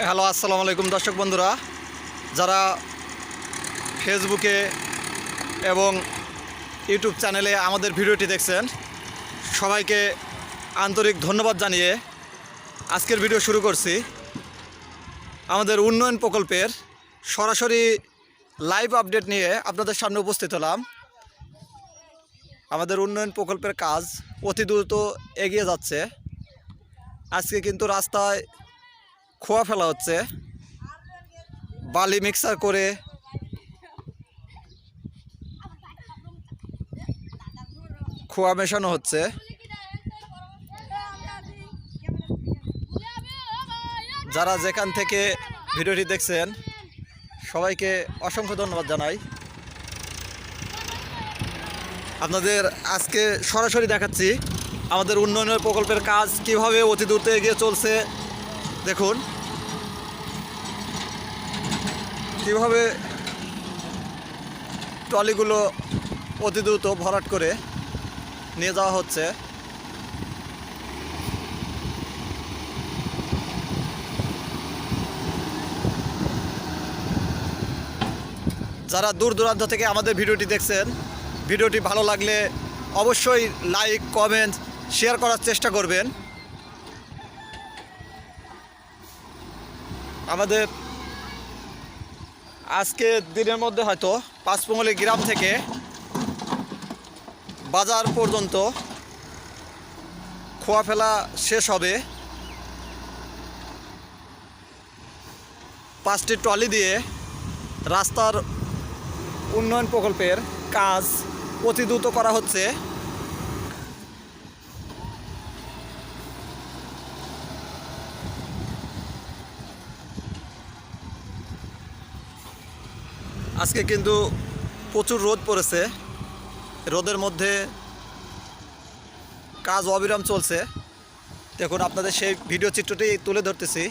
Hello, আসসালামু আলাইকুম দর্শক বন্ধুরা, যারা ফেসবুকে এবং ইউটিউব চ্যানেলে আমাদের ভিডিওটি দেখছেন, সবাইকে আন্তরিক ধন্যবাদ জানিয়ে আজকের ভিডিও শুরু করছি। আমাদের উন্নয়ন প্রকল্পের সরাসরি লাইভ আপডেট নিয়ে আপনাদের সামনে উপস্থিত হলাম। আমাদের উন্নয়ন প্রকল্পের কাজ অতি দ্রুত এগিয়ে যাচ্ছে। আজকে কিন্তু রাস্তায় খোয়া ফেলা হচ্ছে, বালি মিক্সার করে খোয়া মেশানো হচ্ছে। যারা যেখান থেকে ভিডিওটি দেখছেন সবাইকে অসংখ্য ধন্যবাদ জানাই। আপনাদের আজকে সরাসরি দেখাচ্ছি আমাদের উন্নয়নের প্রকল্পের কাজ কিভাবে অতি দ্রুত এগিয়ে চলছে। দেখুন কিভাবে ট্রলিগুলো অতি দ্রুত ভরাট করে নিয়ে যাওয়া হচ্ছে। যারা দূর দূরান্ত থেকে আমাদের ভিডিওটি দেখছেন, ভিডিওটি ভালো লাগলে অবশ্যই লাইক, কমেন্ট, শেয়ার করার চেষ্টা করবেন। আমাদের আজকে দিনের মধ্যে হয়তো পাঁচপোঙলি গ্রাম থেকে বাজার পর্যন্ত খোয়া ফেলা শেষ হবে। 5টি ট্রলি দিয়ে রাস্তার উন্নয়ন প্রকল্পের কাজ অতি দ্রুত করা হচ্ছে। আজকে কিন্তু প্রচুর রোদ পড়েছে, রোদের মধ্যে কাজ অবিরাম চলছে। দেখুন আপনাদের সেই ভিডিও চিত্রটি তুলে ধরতেছি।